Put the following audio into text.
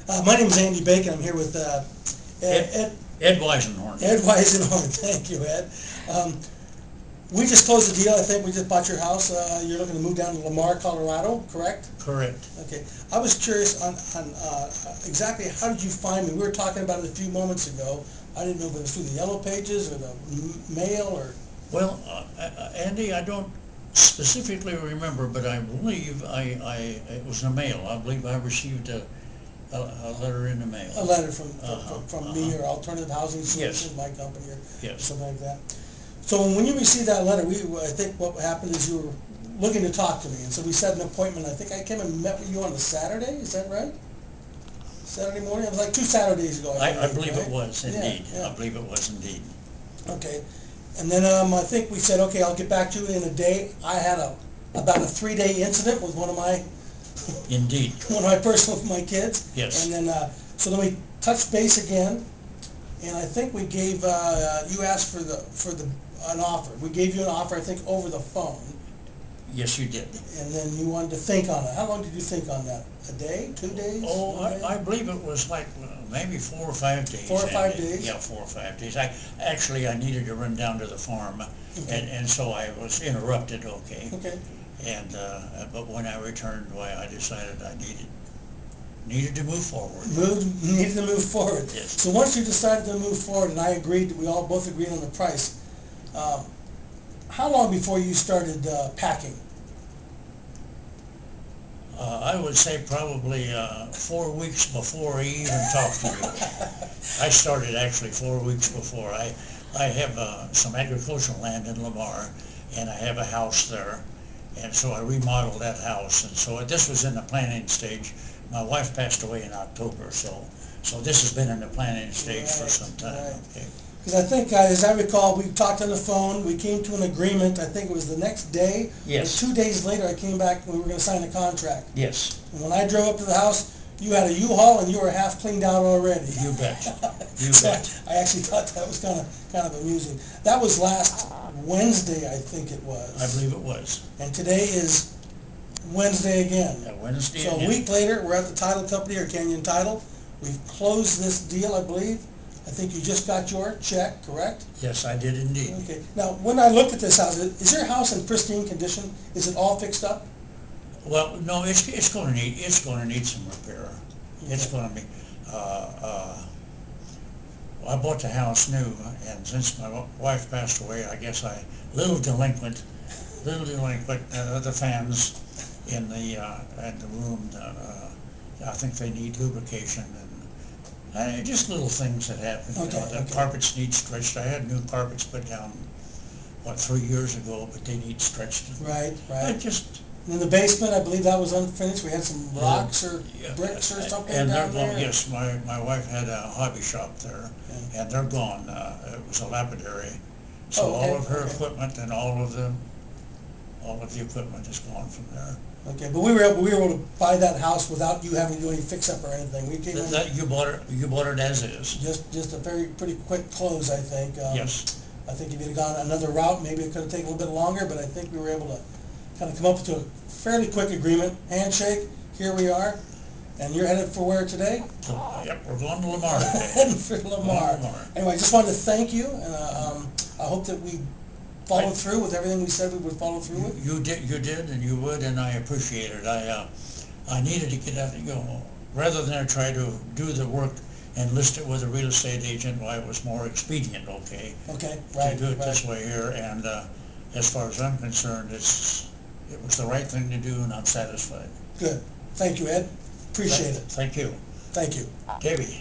My name is Andy Bacon. I'm here with Ed Weisenhorn. Ed Weisenhorn. Thank you, Ed. We just closed the deal. I think we just bought your house. You're looking to move down to Lamar, Colorado, correct? Correct. Okay. I was curious on exactly how did you find me? We were talking about it a few moments ago. I didn't know if it was through the Yellow Pages or the mail or... Well, Andy, I don't specifically remember, but I believe it was in the mail. I believe I received a letter in the mail. A letter from me or Alternative Housing Solutions, Yes. my company, or Yes. something like that. So when you received that letter, I think what happened is you were looking to talk to me, and so we set an appointment. I think I came and met with you on a Saturday. Is that right? Saturday morning? It was like 2 Saturdays ago. I believe right? it was indeed. Yeah. I believe it was indeed. Okay. And then I think we said, okay, I'll get back to you in a day. I had about a 3-day incident with one of my Indeed. one of my personal with my kids. Yes. And then so then we touched base again, and I think we gave you asked for an offer. We gave you an offer, I think, over the phone. Yes, you did. And then you wanted to think on it. How long did you think on that? A day? 2 days? Oh, I believe it was like maybe 4 or 5 days. 4 or 5 Andy. days? Yeah, 4 or 5 days. I needed to run down to the farm, Okay. and so I was interrupted. Okay. Okay. And but when I returned, why I decided I needed to move forward. Needed to move forward. Yes. So once you decided to move forward, and I agreed, we all both agreed on the price. How long before you started packing? I would say probably 4 weeks before I even talked to you. I started actually 4 weeks before. I have some agricultural land in Lamar, and I have a house there, and so I remodeled that house. And so this was in the planning stage. My wife passed away in October, so this has been in the planning stage for some time. Right. Okay. Because I think, as I recall, we talked on the phone, we came to an agreement, I think it was the next day. Yes. Or 2 days later, I came back and we were going to sign a contract. Yes. And when I drove up to the house, you had a U-Haul and you were half cleaned out already. You bet. You So bet. I actually thought that was kind of amusing. That was last Wednesday, I think it was. I believe it was. And today is Wednesday again. Yeah, Wednesday. So a week later, we're at the title company, or Canyon Title. We've closed this deal, I believe. I think you just got your check, correct? Yes, I did indeed. Okay. Now, when I looked at this house, is your house in pristine condition? Is it all fixed up? Well, no, it's going to need some repair. It's going to be. I bought the house new, and since my wife passed away, I guess little delinquent. The fans in the room. I think they need lubrication and just little things that happen. Okay, The carpets need stretched. I had new carpets put down 3 years ago, but they need stretched. Right. In the basement, I believe that was unfinished. We had some rocks or bricks or something and down they're there. gone. Yes, my wife had a hobby shop there, and they're gone. It was a lapidary, so all of her equipment and all of the equipment is gone from there. Okay, but we were able to buy that house without you having to do any fix-up or anything. We came in You bought it as is. just a pretty quick close, I think. Yes. I think if you'd have gone another route, maybe it could have taken a little bit longer, but I think we were able to kind of come up with a fairly quick agreement. Handshake, here we are. And you're headed for where today? Yep, we're going to Lamar today. Heading for Lamar. Anyway, I just wanted to thank you, and I hope that we followed through with everything we said we would follow through with. You did, and you would, and I appreciate it. I needed to get out, rather than try to do the work and list it with a real estate agent. Why it was more expedient, Okay, to do it this way here. And as far as I'm concerned, it was the right thing to do, and I'm satisfied. Good. Thank you, Ed. Appreciate it. Thank you. Thank you. Debbie.